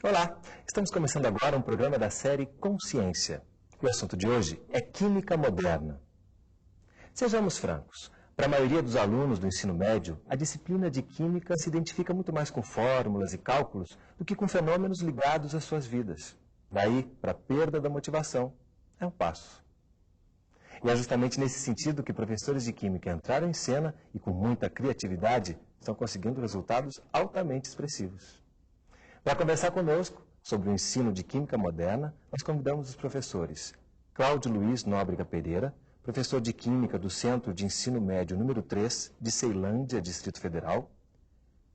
Olá, estamos começando agora um programa da série Consciência. O assunto de hoje é Química Moderna. Sejamos francos, para a maioria dos alunos do ensino médio, a disciplina de Química se identifica muito mais com fórmulas e cálculos do que com fenômenos ligados às suas vidas. Daí, para a perda da motivação, é um passo. E é justamente nesse sentido que professores de Química entraram em cena e, com muita criatividade, estão conseguindo resultados altamente expressivos. Para conversar conosco sobre o ensino de Química Moderna, nós convidamos os professores Cláudio Luiz Nóbrega Pereira, professor de Química do Centro de Ensino Médio número 3, de Ceilândia, Distrito Federal,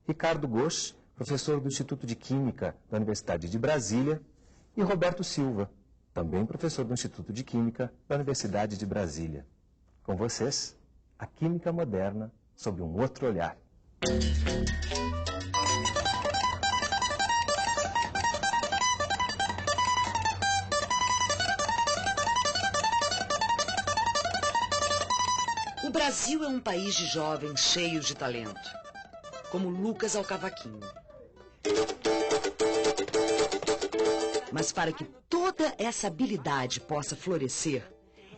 Ricardo Gosch, professor do Instituto de Química da Universidade de Brasília, e Roberto Silva, também professor do Instituto de Química da Universidade de Brasília. Com vocês, a Química Moderna sob um outro olhar. O Brasil é um país de jovens cheios de talento, como Lucas ao cavaquinho. Mas para que toda essa habilidade possa florescer,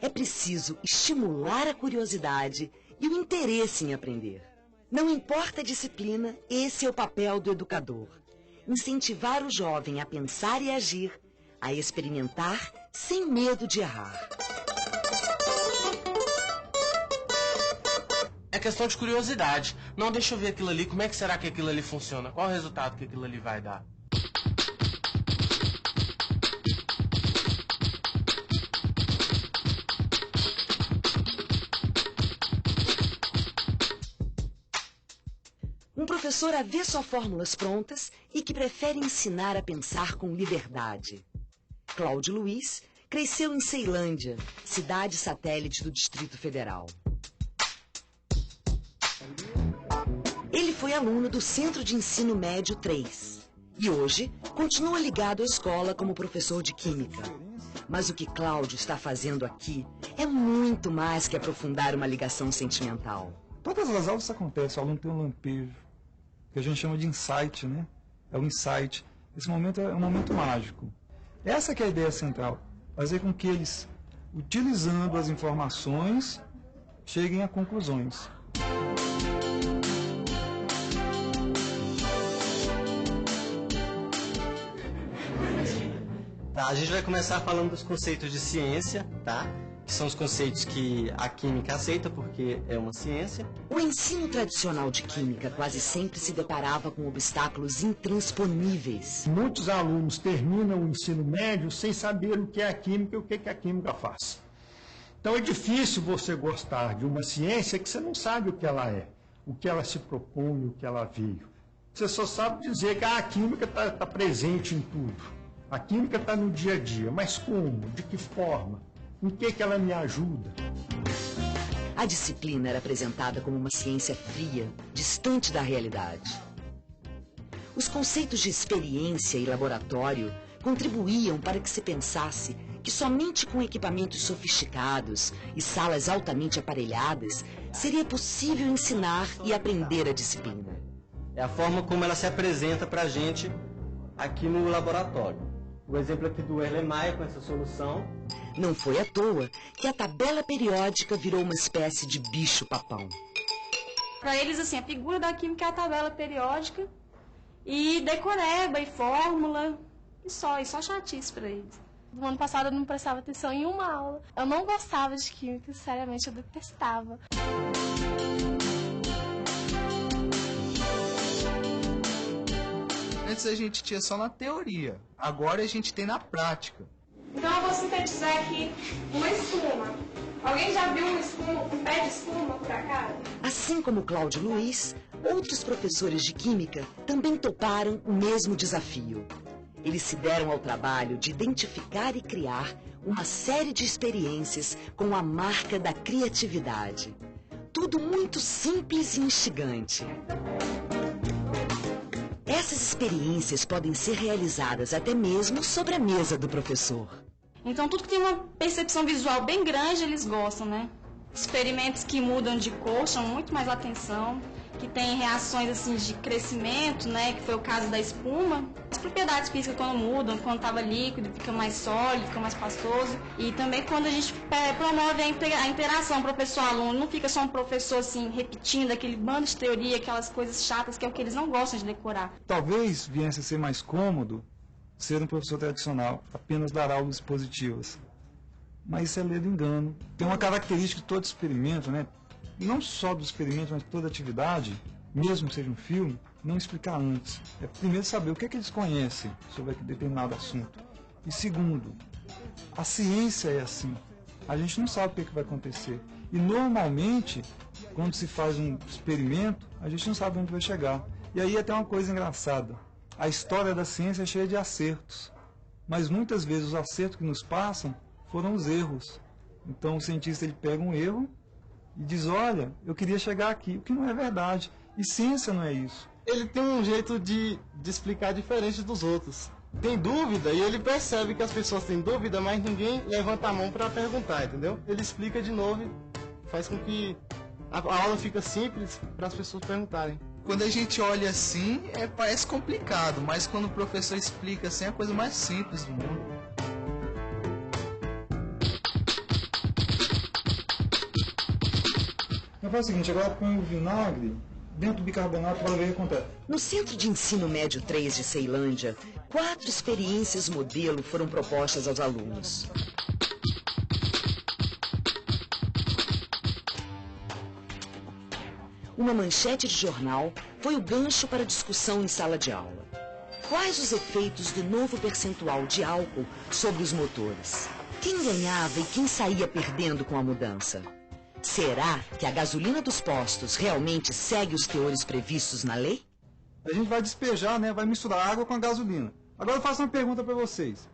é preciso estimular a curiosidade e o interesse em aprender. Não importa a disciplina, esse é o papel do educador. Incentivar o jovem a pensar e agir, a experimentar sem medo de errar. É questão de curiosidade. Não, deixa eu ver aquilo ali, como é que será que aquilo ali funciona? Qual o resultado que aquilo ali vai dar? Um professor a vê só fórmulas prontas e que prefere ensinar a pensar com liberdade. Cláudio Luiz cresceu em Ceilândia, cidade satélite do Distrito Federal. Ele foi aluno do Centro de Ensino Médio 3 e hoje continua ligado à escola como professor de Química. Mas o que Cláudio está fazendo aqui é muito mais que aprofundar uma ligação sentimental. Todas as aulas acontecem, o aluno tem um lampejo, que a gente chama de insight, né? É o insight. Esse momento é um momento mágico. Essa que é a ideia central, fazer com que eles, utilizando as informações, cheguem a conclusões. Tá, a gente vai começar falando dos conceitos de ciência, tá? Que são os conceitos que a química aceita porque é uma ciência. O ensino tradicional de Química quase sempre se deparava com obstáculos intransponíveis. Muitos alunos terminam o ensino médio sem saber o que é a Química e o que a Química faz. Então é difícil você gostar de uma ciência que você não sabe o que ela é, o que ela se propõe, o que ela veio. Você só sabe dizer que a Química está presente em tudo. A Química está no dia a dia, mas como? De que forma? Em que ela me ajuda? A disciplina era apresentada como uma ciência fria, distante da realidade. Os conceitos de experiência e laboratório contribuíam para que se pensasse que somente com equipamentos sofisticados e salas altamente aparelhadas seria possível ensinar e aprender a disciplina. É a forma como ela se apresenta para a gente aqui no laboratório. O exemplo aqui do Erlenmeyer com essa solução. Não foi à toa que a tabela periódica virou uma espécie de bicho-papão. Para eles, assim, a figura da química é a tabela periódica e decoreba e fórmula e só chatice para eles. No ano passado eu não prestava atenção em uma aula. Eu não gostava de química, seriamente, eu detestava. Antes a gente tinha só na teoria, agora a gente tem na prática. Então eu vou sintetizar aqui uma espuma. Alguém já viu uma espuma, um pé de espuma, por acaso? Assim como Cláudio Luiz, outros professores de Química também toparam o mesmo desafio. Eles se deram ao trabalho de identificar e criar uma série de experiências com a marca da criatividade. Tudo muito simples e instigante. Essas experiências podem ser realizadas até mesmo sobre a mesa do professor. Então tudo que tem uma percepção visual bem grande eles gostam, né? Experimentos que mudam de cor chamam muito mais atenção. que tem reações assim de crescimento, né, que foi o caso da espuma. As propriedades físicas quando mudam, quando estava líquido, fica mais sólido, fica mais pastoso. E também quando a gente promove a interação professor-aluno, não fica só um professor assim repetindo aquele bando de teoria, aquelas coisas chatas que é o que eles não gostam de decorar. Talvez viesse a ser mais cômodo ser um professor tradicional, apenas dar aulas expositivas. Mas isso é ledo engano. Tem uma característica de todo experimento, né? Não só do experimento, mas de toda atividade, mesmo que seja um filme, não explicar antes. É primeiro saber o que é que eles conhecem sobre determinado assunto. E segundo, a ciência é assim. A gente não sabe o que é que vai acontecer. E normalmente, quando se faz um experimento, a gente não sabe onde vai chegar. E aí até uma coisa engraçada. A história da ciência é cheia de acertos. Mas muitas vezes os acertos que nos passam foram os erros. Então o cientista ele pega um erro e diz, olha, eu queria chegar aqui, o que não é verdade. E ciência não é isso. Ele tem um jeito de explicar diferente dos outros. Tem dúvida e ele percebe que as pessoas têm dúvida, mas ninguém levanta a mão para perguntar, entendeu? Ele explica de novo e faz com que a aula fica simples para as pessoas perguntarem. Quando a gente olha assim, parece complicado, mas quando o professor explica assim, é a coisa mais simples do mundo. Eu faço o seguinte, agora põe o vinagre dentro do bicarbonato para ver o que acontece. No Centro de Ensino Médio 3 de Ceilândia, 4 experiências modelo foram propostas aos alunos. Uma manchete de jornal foi o gancho para discussão em sala de aula. Quais os efeitos do novo percentual de álcool sobre os motores? Quem ganhava e quem saía perdendo com a mudança? Será que a gasolina dos postos realmente segue os teores previstos na lei? A gente vai despejar, né? Vai misturar água com a gasolina. Agora eu faço uma pergunta para vocês.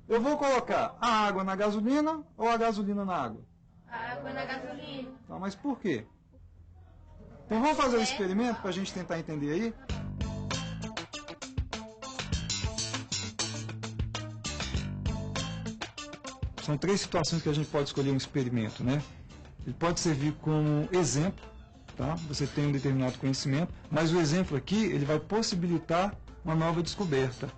Eu vou colocar a água na gasolina ou a gasolina na água? A água na gasolina. Tá, mas por quê? Então vamos fazer um experimento para a gente tentar entender aí? São 3 situações que a gente pode escolher um experimento, né? Ele pode servir como exemplo, tá? Você tem um determinado conhecimento, mas o exemplo aqui, ele vai possibilitar uma nova descoberta.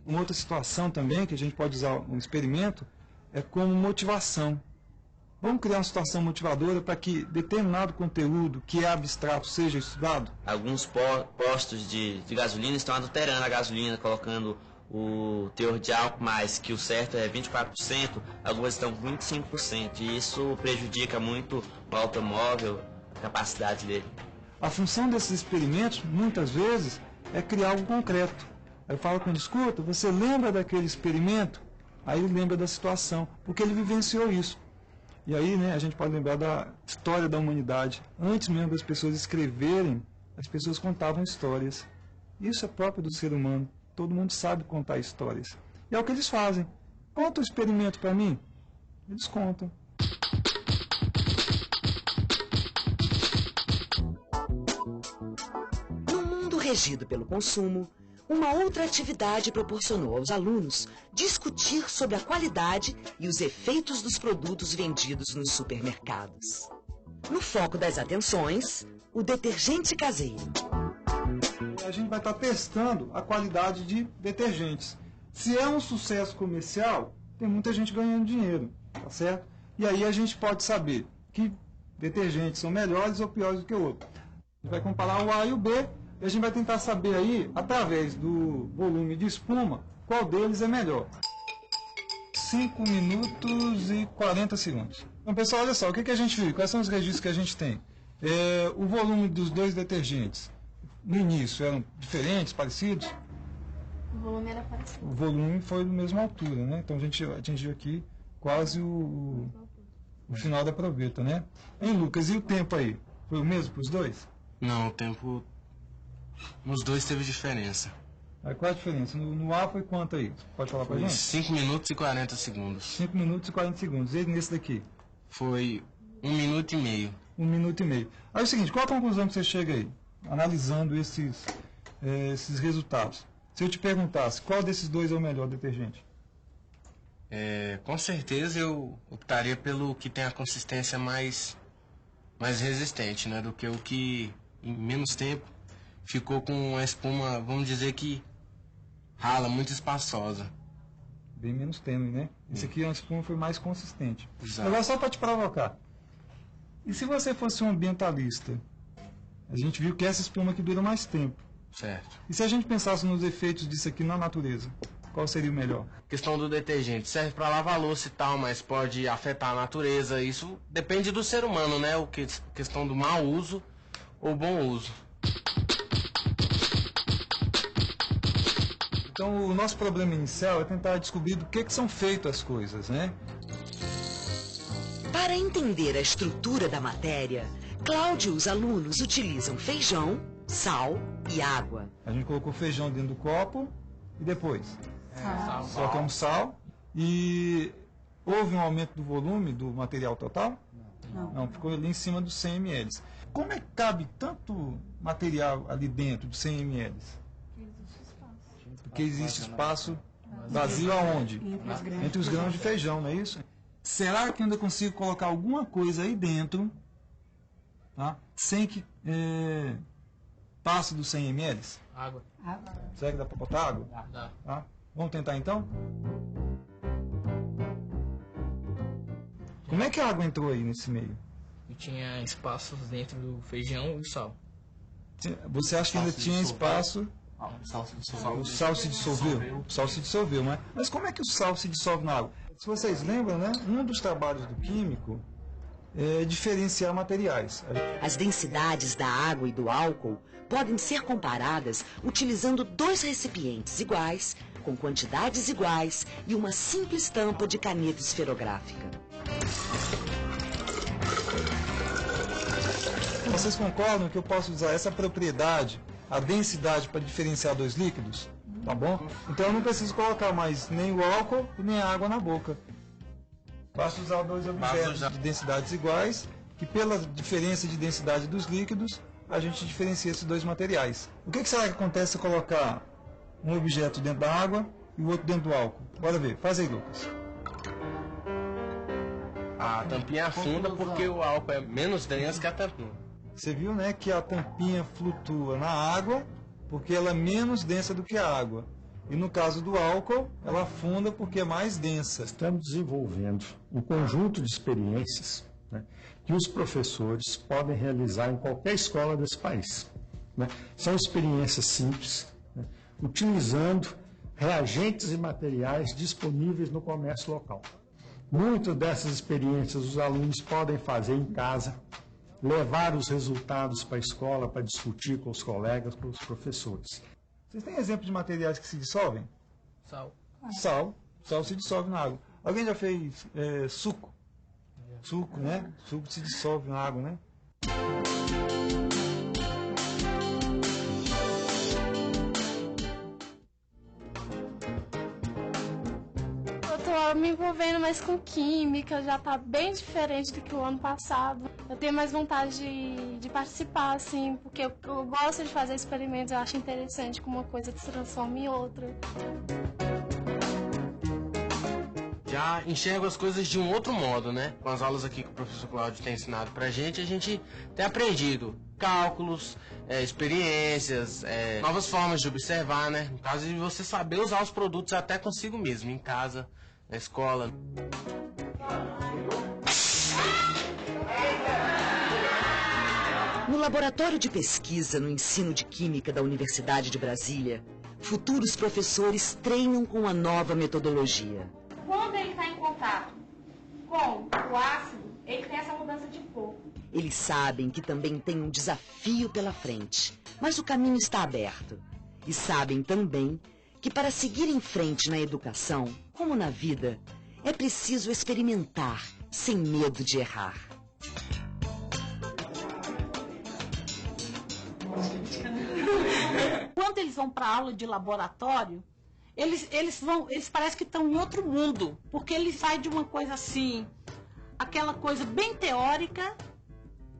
Uma outra situação também, que a gente pode usar um experimento, é como motivação. Vamos criar uma situação motivadora para que determinado conteúdo que é abstrato seja estudado? Alguns postos de gasolina estão adulterando a gasolina, colocando o teor de álcool mais, que o certo é 24%, algumas estão com 25%, e isso prejudica muito o automóvel, a capacidade dele. A função desses experimentos, muitas vezes, é criar algo concreto. Eu falo com ele, escuta, você lembra daquele experimento? Aí ele lembra da situação, porque ele vivenciou isso. E aí, né, a gente pode lembrar da história da humanidade. Antes mesmo das pessoas escreverem, as pessoas contavam histórias. Isso é próprio do ser humano. Todo mundo sabe contar histórias. E é o que eles fazem. Conta o experimento para mim. Eles contam. No mundo regido pelo consumo, uma outra atividade proporcionou aos alunos discutir sobre a qualidade e os efeitos dos produtos vendidos nos supermercados. No foco das atenções, o detergente caseiro. A gente vai estar testando a qualidade de detergentes. Se é um sucesso comercial, tem muita gente ganhando dinheiro, tá certo? E aí a gente pode saber que detergentes são melhores ou piores do que o outro. A gente vai comparar o A e o B, e a gente vai tentar saber aí, através do volume de espuma, qual deles é melhor. 5 minutos e 40 segundos. Então, pessoal, olha só, o que a gente viu? Quais são os registros que a gente tem? O volume dos 2 detergentes. No início eram diferentes, parecidos? O volume era parecido. O volume foi da mesma altura, né? Então a gente atingiu aqui quase o final da proveta, né? Hein, Lucas, e o tempo aí? Foi o mesmo para os dois? Não, o tempo nos dois teve diferença. Aí qual a diferença? No A foi quanto aí? Pode falar pra gente? 5 minutos e 40 segundos. 5 minutos e 40 segundos. E nesse daqui? Foi 1 minuto e meio. 1 minuto e meio. Aí é o seguinte, qual a conclusão que você chega aí? Analisando esses resultados. Se eu te perguntasse, qual desses dois é o melhor detergente? Com certeza eu optaria pelo que tem a consistência mais mais resistente, né? Do que o que em menos tempo ficou com a espuma, vamos dizer que rala, muito espaçosa. Bem menos tênue, né? Esse aqui, a espuma foi mais consistente. Exato. Agora, só para te provocar. E se você fosse um ambientalista? A gente viu que essa espuma aqui dura mais tempo. Certo. E se a gente pensasse nos efeitos disso aqui na natureza? Qual seria o melhor? Questão do detergente, serve para lavar louça e tal, mas pode afetar a natureza. Isso depende do ser humano, né? Questão do mau uso ou bom uso. Então, o nosso problema inicial é tentar descobrir do que são feitas as coisas, né? Para entender a estrutura da matéria, Cláudio e os alunos utilizam feijão, sal e água. A gente colocou feijão dentro do copo e depois colocamos sal. E houve um aumento do volume do material total? Não, ficou ali em cima dos 100 ml. Como é que cabe tanto material ali dentro de 100 ml? Porque existe espaço vazio aonde? Entre os grãos de feijão, não é isso? Será que ainda consigo colocar alguma coisa aí dentro, tá? Sem que passe dos 100 ml? Água. Será que dá para botar água? Dá. Tá? Vamos tentar então? Como é que a água entrou aí nesse meio? E tinha espaços dentro do feijão e sal. Você acha que ainda tinha espaço? O sal se dissolveu. O sal se dissolveu? O sal se dissolveu, né? Mas como é que o sal se dissolve na água? Se vocês lembram, né? Um dos trabalhos do químico é diferenciar materiais. As densidades da água e do álcool podem ser comparadas utilizando dois recipientes iguais, com quantidades iguais e uma simples tampa de caneta esferográfica. Vocês concordam que eu posso usar essa propriedade, a densidade, para diferenciar dois líquidos? Tá bom? Então eu não preciso colocar mais nem o álcool e nem a água na boca. Basta usar dois objetos de densidades iguais, que pela diferença de densidade dos líquidos, a gente diferencia esses dois materiais. O que será que acontece se eu colocar um objeto dentro da água e o outro dentro do álcool? Bora ver. Faz aí, Lucas. A tampinha afunda porque o álcool é menos denso que a tampinha. Você viu, né, que a tampinha flutua na água porque ela é menos densa do que a água. E no caso do álcool, ela afunda porque é mais densa. Estamos desenvolvendo um conjunto de experiências, né, que os professores podem realizar em qualquer escola desse país, né? São experiências simples, né, utilizando reagentes e materiais disponíveis no comércio local. Muitas dessas experiências os alunos podem fazer em casa, levar os resultados para a escola para discutir com os colegas, com os professores. Vocês têm exemplo de materiais que se dissolvem? Sal. Sal se dissolve na água. Alguém já fez suco? Suco, né? Suco se dissolve na água, né? Eu tô me envolvendo mais com química, já tá bem diferente do que o ano passado. Eu tenho mais vontade de participar, assim, porque eu gosto de fazer experimentos, eu acho interessante como uma coisa se transforma em outra. Já enxergo as coisas de um outro modo, né? Com as aulas aqui que o professor Cláudio tem ensinado pra gente, a gente tem aprendido cálculos, experiências, novas formas de observar, né? No caso de você saber usar os produtos até consigo mesmo, em casa, na escola. No laboratório de pesquisa no ensino de química da Universidade de Brasília, futuros professores treinam com a nova metodologia. Quando ele está em contato com o ácido, ele tem essa mudança de cor. Eles sabem que também tem um desafio pela frente, mas o caminho está aberto. E sabem também que para seguir em frente na educação, como na vida, é preciso experimentar sem medo de errar. Quando eles vão para a aula de laboratório, eles parecem que estão em outro mundo, porque eles saem de uma coisa assim, aquela coisa bem teórica,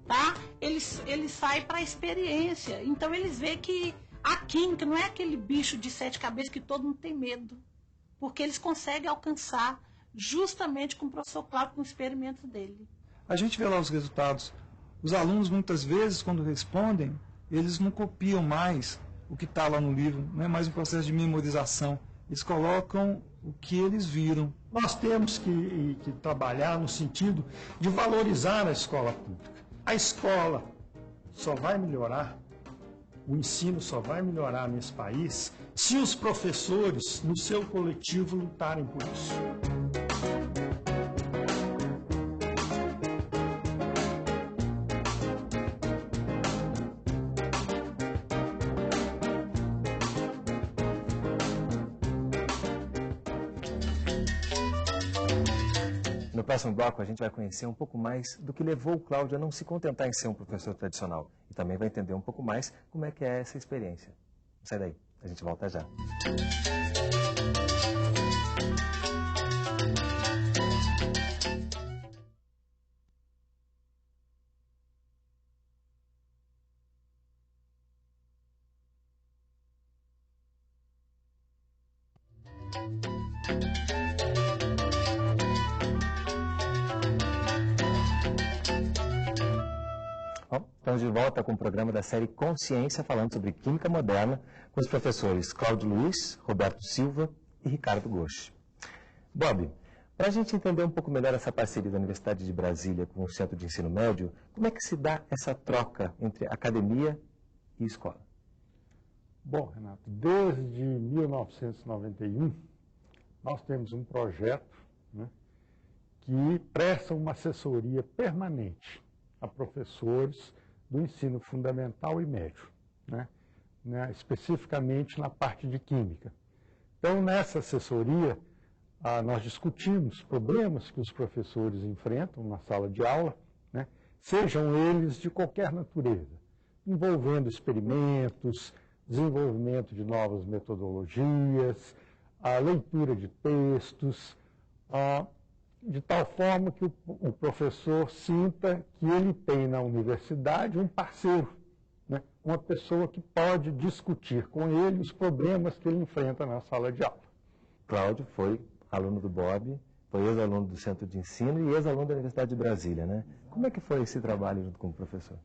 tá? Eles saem para a experiência. Então eles veem que a química não é aquele bicho de 7 cabeças que todo mundo tem medo, porque eles conseguem alcançar justamente com o professor Cláudio, com o experimento dele. A gente vê lá os resultados. Os alunos, muitas vezes, quando respondem, eles não copiam mais o que está lá no livro, não é mais um processo de memorização. Eles colocam o que eles viram. Nós temos que trabalhar no sentido de valorizar a escola pública. A escola só vai melhorar, o ensino só vai melhorar nesse país se os professores, no seu coletivo, lutarem por isso. No próximo bloco, a gente vai conhecer um pouco mais do que levou o Cláudio a não se contentar em ser um professor tradicional. E também vai entender um pouco mais como é que é essa experiência. Não sai daí, a gente volta já. Bom, estamos de volta com o programa da série Consciência, falando sobre Química Moderna, com os professores Cláudio Luiz, Roberto Silva e Ricardo Gosch. Bob, para a gente entender um pouco melhor essa parceria da Universidade de Brasília com o Centro de Ensino Médio, como é que se dá essa troca entre academia e escola? Bom, Renato, desde 1991, nós temos um projeto, né, que presta uma assessoria permanente a professores do ensino fundamental e médio, né, especificamente na parte de química. Então, nessa assessoria, nós discutimos problemas que os professores enfrentam na sala de aula, né, sejam eles de qualquer natureza, envolvendo experimentos, desenvolvimento de novas metodologias, a leitura de textos, de tal forma que o professor sinta que ele tem na universidade um parceiro, né? Uma pessoa que pode discutir com ele os problemas que ele enfrenta na sala de aula. Cláudio foi aluno do Bob, foi ex-aluno do Centro de Ensino e ex-aluno da Universidade de Brasília, né? Como é que foi esse trabalho junto com o professor?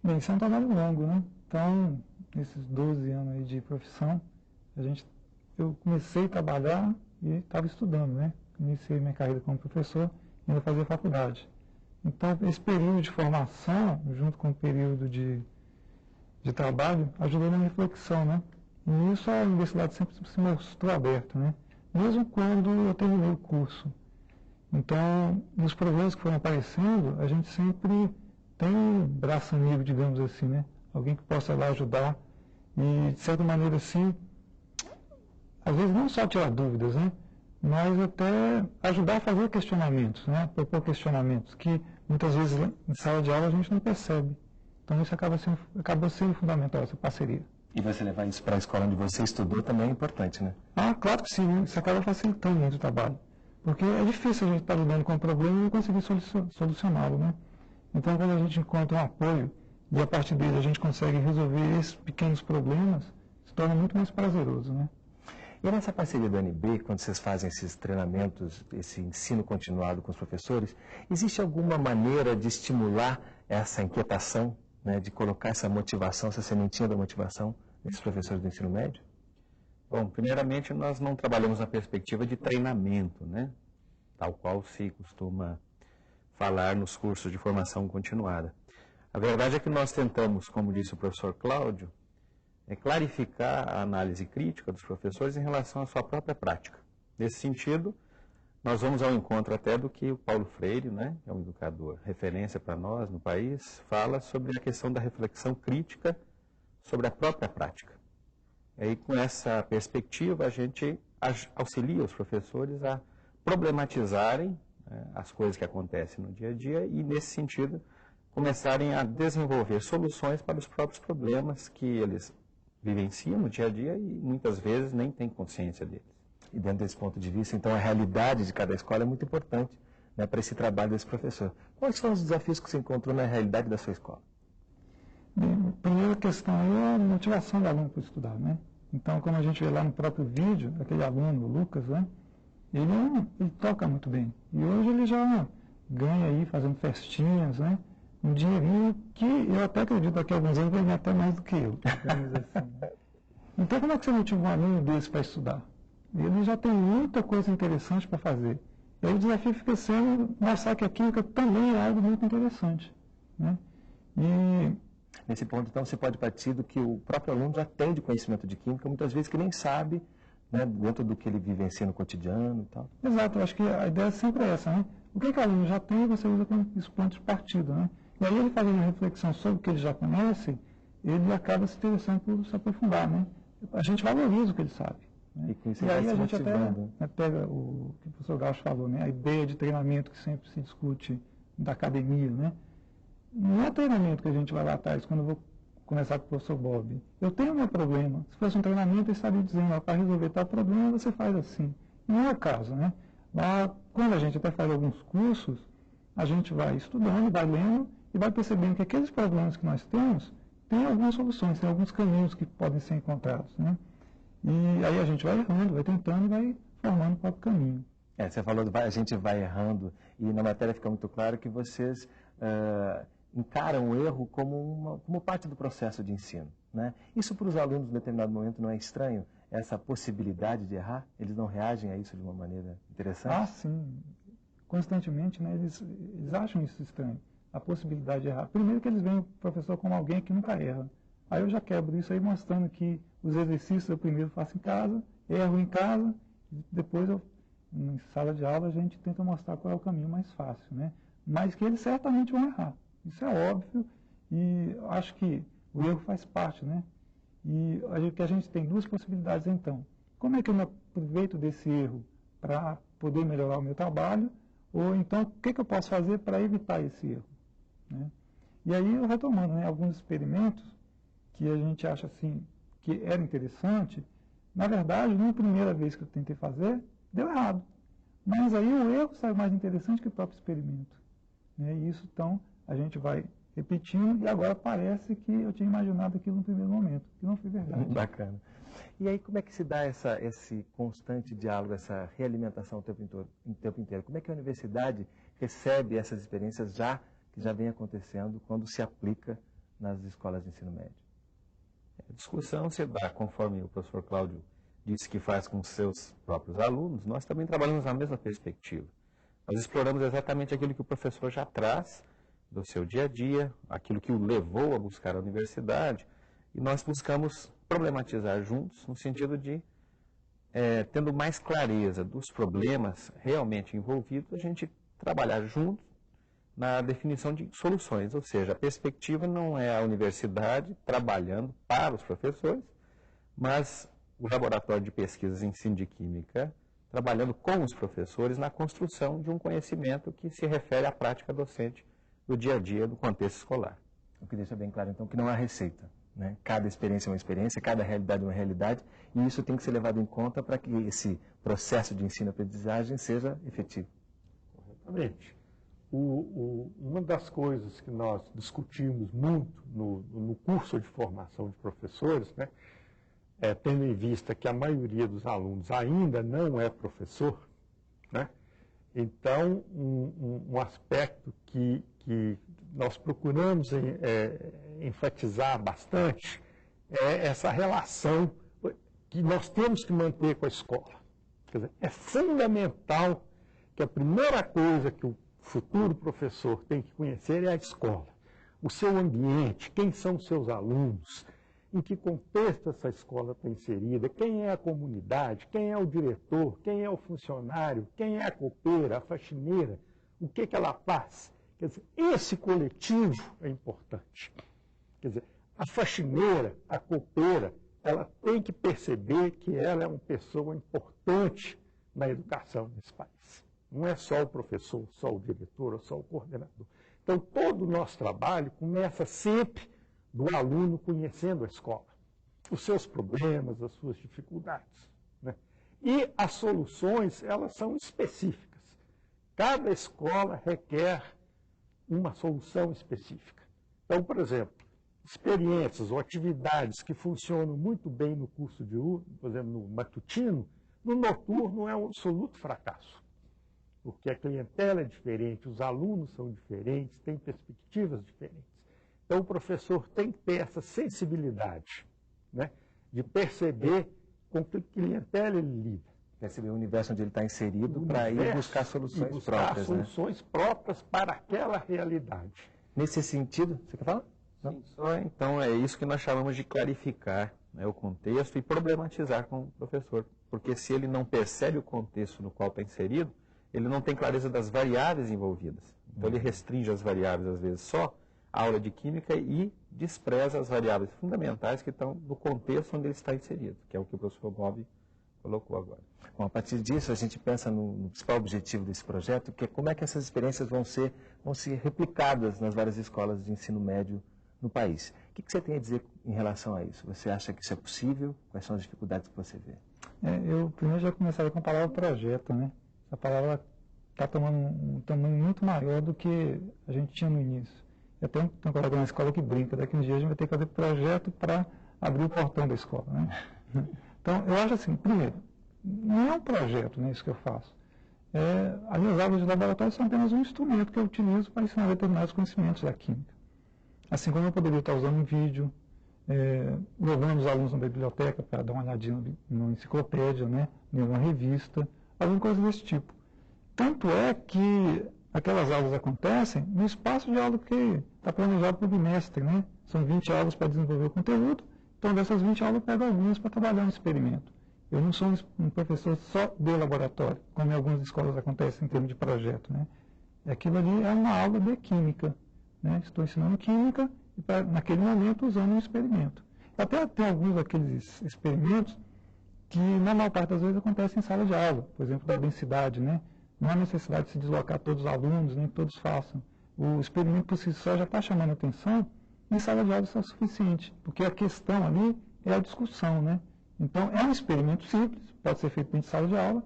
Bem, isso é um trabalho longo, né? Então, nesses 12 anos aí de profissão, eu comecei a trabalhar e estava estudando, né? Iniciei minha carreira como professor e ainda fazia faculdade. Então, esse período de formação, junto com o período de trabalho, ajudou na reflexão, né? E nisso a universidade sempre se mostrou aberta, né? Mesmo quando eu terminei o curso. Então, nos problemas que foram aparecendo, a gente sempre tem um braço amigo, digamos assim, né? Alguém que possa lá ajudar e, de certa maneira, assim, às vezes não só tirar dúvidas, né? Mas até ajudar a fazer questionamentos, né? Propor questionamentos que muitas vezes em sala de aula a gente não percebe. Então isso acaba sendo fundamental, essa parceria. E você levar isso para a escola onde você estudou também é importante, né? Claro que sim, né? Isso acaba facilitando muito o trabalho. Porque é difícil a gente estar lidando com um problema e não conseguir solucioná-lo, né? Então quando a gente encontra um apoio e a partir dele a gente consegue resolver esses pequenos problemas, se torna muito mais prazeroso, né? E nessa parceria do UNB, quando vocês fazem esses treinamentos, esse ensino continuado com os professores, existe alguma maneira de estimular essa inquietação, né, de colocar essa motivação, essa sementinha da motivação nesses professores do ensino médio? Bom, primeiramente nós não trabalhamos na perspectiva de treinamento, né, tal qual se costuma falar nos cursos de formação continuada. A verdade é que nós tentamos, como disse o professor Cláudio, clarificar a análise crítica dos professores em relação à sua própria prática. Nesse sentido, nós vamos ao encontro até do que o Paulo Freire, né, que é um educador referência para nós no país, fala sobre a questão da reflexão crítica sobre a própria prática. E aí, com essa perspectiva, a gente auxilia os professores a problematizarem as coisas que acontecem no dia a dia e, nesse sentido, começarem a desenvolver soluções para os próprios problemas que eles vivenciam no dia a dia e muitas vezes nem têm consciência deles. E dentro desse ponto de vista, então, a realidade de cada escola é muito importante, né, para esse trabalho desse professor. Quais são os desafios que você encontrou na realidade da sua escola? Bem, a primeira questão é a motivação do aluno para estudar, né? Então, como a gente vê lá no próprio vídeo, aquele aluno, o Lucas, né, ele toca muito bem. E hoje ele já ganha aí fazendo festinhas, né? Um dinheirinho que eu até acredito daqui a alguns anos vai ganhar até mais do que eu. Assim. Então, como é que você motiva um aluno desse para estudar? Ele já tem muita coisa interessante para fazer. E aí o desafio fica sendo mostrar que a química também é algo muito interessante. Né? E nesse ponto, então, você pode partir do que o próprio aluno já tem de conhecimento de química, muitas vezes que nem sabe, né, dentro do que ele vivencia no cotidiano e tal. Exato, eu acho que a ideia sempre é essa, né? O que o aluno já tem, você usa como esse ponto de partida, né? E aí ele fazendo uma reflexão sobre o que ele já conhece, ele acaba se interessando por se aprofundar, né? A gente valoriza o que ele sabe. Né? E aí a gente até, né, pega o que o professor Gaucho falou, né? A ideia de treinamento que sempre se discute da academia, né? Não é treinamento que a gente vai lá atrás, quando eu vou começar com o professor Bob. Eu tenho o meu problema. Se fosse um treinamento, ele estaria dizendo, para resolver tal problema, você faz assim. Não é o caso, né? Mas, quando a gente até faz alguns cursos, a gente vai estudando, vai lendo e vai percebendo que aqueles problemas que nós temos, tem algumas soluções, tem alguns caminhos que podem ser encontrados, né? E aí a gente vai errando, vai tentando e vai formando o próprio caminho. Você falou, a gente vai errando, e na matéria fica muito claro que vocês encaram o erro como parte do processo de ensino. Né? Isso para os alunos, em determinado momento, não é estranho? Essa possibilidade de errar? Eles não reagem a isso de uma maneira interessante? Ah, sim. Constantemente, né, eles acham isso estranho, a possibilidade de errar. Primeiro que eles veem o professor como alguém que nunca erra. Aí eu já quebro isso aí, mostrando que os exercícios eu primeiro faço em casa, erro em casa, depois em sala de aula a gente tenta mostrar qual é o caminho mais fácil, né? Mas que eles certamente vão errar. Isso é óbvio e acho que o erro faz parte, né? E que a gente tem duas possibilidades então. Como é que eu me aproveito desse erro para poder melhorar o meu trabalho? Ou então, o que eu posso fazer para evitar esse erro? Né? E aí, eu retomando, né, alguns experimentos que a gente acha assim, que era interessante, na verdade, na primeira vez que eu tentei fazer, deu errado. Mas aí o erro saiu mais interessante que o próprio experimento. Né? E isso, então, a gente vai repetindo e agora parece que eu tinha imaginado aquilo no primeiro momento, que não foi verdade. Bacana. E aí, como é que se dá esse constante diálogo, essa realimentação o tempo inteiro? Como é que a universidade recebe essas experiências que já vem acontecendo quando se aplica nas escolas de ensino médio? A discussão se dá, conforme o professor Cláudio disse que faz com seus próprios alunos, nós também trabalhamos na mesma perspectiva. Nós exploramos exatamente aquilo que o professor já traz do seu dia a dia, aquilo que o levou a buscar a universidade, e nós buscamos problematizar juntos, no sentido de, tendo mais clareza dos problemas realmente envolvidos, a gente trabalhar juntos na definição de soluções, ou seja, a perspectiva não é a universidade trabalhando para os professores, mas o laboratório de pesquisas em ensino de química trabalhando com os professores na construção de um conhecimento que se refere à prática docente do dia a dia do contexto escolar. O que deixa bem claro, então, que não há receita. Né? Cada experiência é uma experiência, cada realidade é uma realidade, e isso tem que ser levado em conta para que esse processo de ensino-aprendizagem seja efetivo. Corretamente. Uma das coisas que nós discutimos muito no curso de formação de professores, né, tendo em vista que a maioria dos alunos ainda não é professor, né, então um aspecto que nós procuramos enfatizar bastante é essa relação que nós temos que manter com a escola. Quer dizer, é fundamental que a primeira coisa que o futuro professor tem que conhecer é a escola, o seu ambiente, quem são os seus alunos, em que contexto essa escola está inserida, quem é a comunidade, quem é o diretor, quem é o funcionário, quem é a copeira, a faxineira, o que ela faz. Quer dizer, esse coletivo é importante. Quer dizer, a faxineira, a copeira, ela tem que perceber que ela é uma pessoa importante na educação nesse país. Não é só o professor, só o diretor, ou só o coordenador. Então, todo o nosso trabalho começa sempre do aluno conhecendo a escola, os seus problemas, as suas dificuldades. Né? E as soluções, elas são específicas. Cada escola requer uma solução específica. Então, por exemplo, experiências ou atividades que funcionam muito bem no curso de, por exemplo, no matutino, no noturno é um absoluto fracasso. porque a clientela é diferente, os alunos são diferentes, têm perspectivas diferentes. Então, o professor tem que ter essa sensibilidade, né, de perceber com que clientela ele lida. Perceber o universo onde ele está inserido para ir buscar soluções próprias. Soluções próprias para aquela realidade. Nesse sentido, você quer falar? Sim, só então é isso que nós chamamos de clarificar, né, o contexto e problematizar com o professor. Porque se ele não percebe o contexto no qual está inserido, ele não tem clareza das variáveis envolvidas. Então ele restringe as variáveis, às vezes, só a aula de química e despreza as variáveis fundamentais que estão no contexto onde ele está inserido, que é o que o professor Bob colocou agora. Bom, a partir disso, a gente pensa no principal objetivo desse projeto, que é como é que essas experiências vão ser replicadas nas várias escolas de ensino médio no país. O que você tem a dizer em relação a isso? Você acha que isso é possível? Quais são as dificuldades que você vê? Eu primeiro já começaria com a palavra projeto, né? Essa palavra está tomando um tamanho muito maior do que a gente tinha no início. Eu tenho um colega na escola que brinca, daqui uns dias a gente vai ter que fazer projeto para abrir o portão da escola, né? Então, eu acho assim, primeiro, não é um projeto, né, isso que eu faço. As aulas de laboratório são apenas um instrumento que eu utilizo para ensinar determinados conhecimentos da química. Assim como eu poderia estar usando um vídeo, levando os alunos na biblioteca para dar uma olhadinha numa enciclopédia, né, em uma revista, alguma coisa desse tipo. Tanto é que aquelas aulas acontecem no espaço de aula que está planejado para o bimestre, né? São 20 aulas para desenvolver o conteúdo, então dessas 20 aulas eu pego algumas para trabalhar no experimento. Eu não sou um professor só de laboratório, como em algumas escolas acontece em termos de projeto, né? Aquilo ali é uma aula de química, né? Estou ensinando química e naquele momento usando um experimento. Até tem alguns daqueles experimentos que na maior parte das vezes acontecem em sala de aula, por exemplo, da densidade, né? Não há necessidade de se deslocar todos os alunos, nem que todos façam. O experimento por si só já está chamando a atenção, e em sala de aula isso é o suficiente, porque a questão ali é a discussão, né? Então, é um experimento simples, pode ser feito dentro de sala de aula,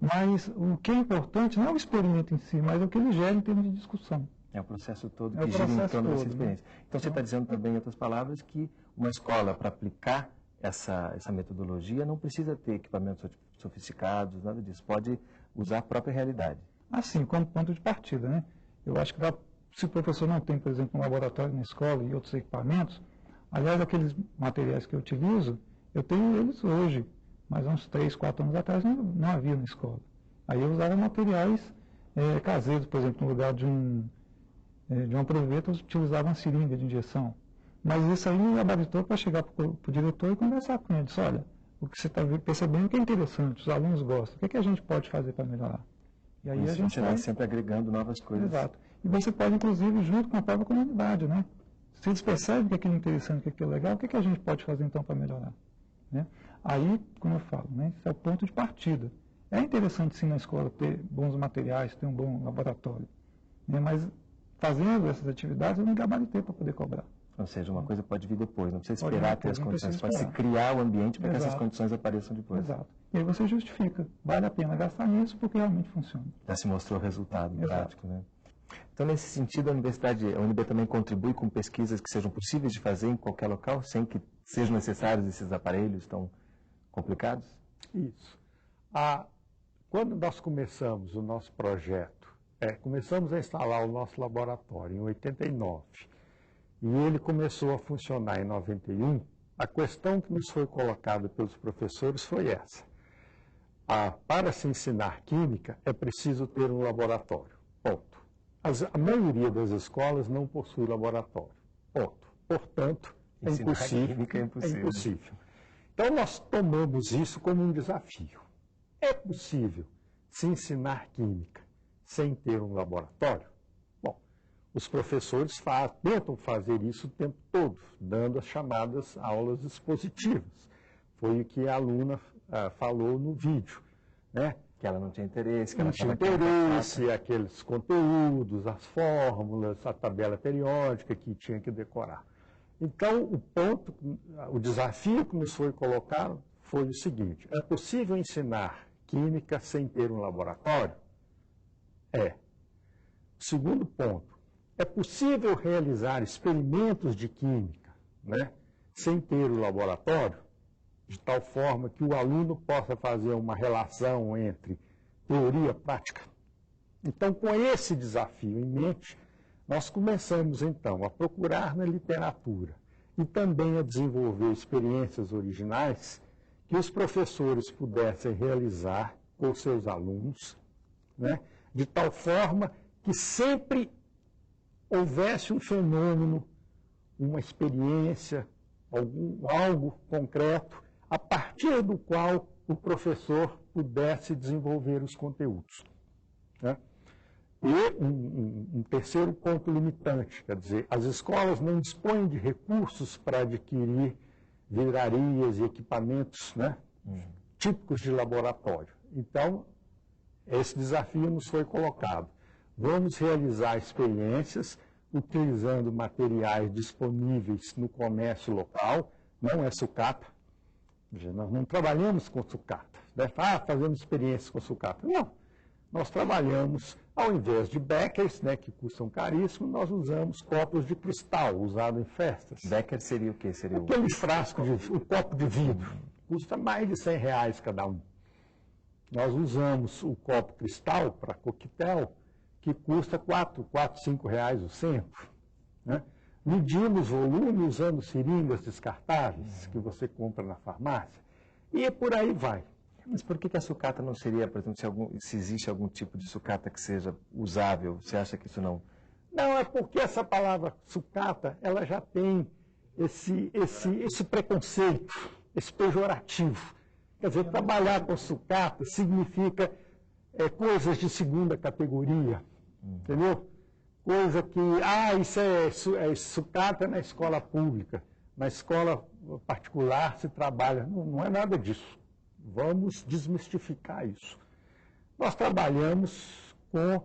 mas o que é importante não é o experimento em si, mas é o que ele gera em termos de discussão. É o processo todo que gira em torno dessa experiência. Né? Então, você está dizendo também, em outras palavras, que uma escola, para aplicar essa metodologia, não precisa ter equipamentos sofisticados, nada disso. Pode usar a própria realidade. Assim, como ponto de partida, né? Eu acho que se o professor não tem, por exemplo, um laboratório na escola e outros equipamentos, aliás, aqueles materiais que eu utilizo, eu tenho eles hoje, mas há uns 3, 4 anos atrás não havia na escola. Aí eu usava materiais caseiros, por exemplo, no lugar de uma proveta, eu utilizava uma seringa de injeção. Mas isso aí me habilitou para chegar para o diretor e conversar com ele. Disse, olha, o que você está percebendo que é interessante, os alunos gostam, o que a gente pode fazer para melhorar? E aí isso, a gente você vai sempre agregando novas coisas. Exato. E você pode, inclusive, junto com a própria comunidade, né? Se eles percebem que aquilo é interessante, que aquilo é legal, o que a gente pode fazer então para melhorar? Né? Aí, como eu falo, né? Esse é o ponto de partida. É interessante sim na escola ter bons materiais, ter um bom laboratório, né? Mas fazendo essas atividades eu não gabaritei para poder cobrar. Ou seja, uma coisa pode vir depois, não precisa esperar ter as condições, pode se criar o ambiente para que essas condições apareçam depois. Exato. E aí você justifica, vale a pena gastar nisso porque realmente funciona. Já se mostrou o resultado prático, né? Então, nesse sentido, a UNB também contribui com pesquisas que sejam possíveis de fazer em qualquer local, sem que sejam necessários esses aparelhos tão complicados? Isso. Quando nós começamos o nosso projeto, começamos a instalar o nosso laboratório em 89, e ele começou a funcionar em 91, a questão que nos foi colocada pelos professores foi essa. Para se ensinar química, é preciso ter um laboratório. Ponto. A maioria das escolas não possui laboratório. Ponto. Portanto, é impossível. Então, nós tomamos isso como um desafio. É possível se ensinar química sem ter um laboratório? Bom, os professores tentam fazer isso o tempo todo, dando as chamadas aulas expositivas. Foi o que a aluna falou no vídeo, né? Que ela não tinha interesse, que não tinha interesse, aqueles conteúdos, as fórmulas, a tabela periódica que tinha que decorar. Então, o desafio que nos foi colocado foi o seguinte: é possível ensinar química sem ter um laboratório? Segundo ponto, é possível realizar experimentos de química, né, sem ter o laboratório? De tal forma que o aluno possa fazer uma relação entre teoria e prática. Então, com esse desafio em mente, nós começamos, então, a procurar na literatura e também a desenvolver experiências originais que os professores pudessem realizar com seus alunos, né, de tal forma que sempre houvesse um fenômeno, uma experiência, algo concreto, a partir do qual o professor pudesse desenvolver os conteúdos. Né? E um terceiro ponto limitante, quer dizer, as escolas não dispõem de recursos para adquirir livrarias e equipamentos, né, típicos de laboratório. Então, esse desafio nos foi colocado. Vamos realizar experiências utilizando materiais disponíveis no comércio local, não é sucata. Nós não trabalhamos com sucata. Fazemos experiências com sucata. Não. Nós trabalhamos, ao invés de beckers, né, que custam caríssimo, nós usamos copos de cristal, usado em festas. Becker seria o quê? Seria aquele frasco, o copo de vidro. Custa mais de R$100 cada um. Nós usamos o copo cristal para coquetel, que custa R$4, R$5 o centro. Né? Medimos volume usando seringas descartáveis, que você compra na farmácia, e por aí vai. Mas por que a sucata não seria, por exemplo, se existe algum tipo de sucata que seja usável, você acha que isso não... Não, é porque essa palavra sucata, ela já tem esse preconceito, esse pejorativo. Quer dizer, trabalhar com sucata significa coisas de segunda categoria, entendeu? Coisa que, isso é sucata na escola pública, na escola particular se trabalha. Não é nada disso. Vamos desmistificar isso. Nós trabalhamos com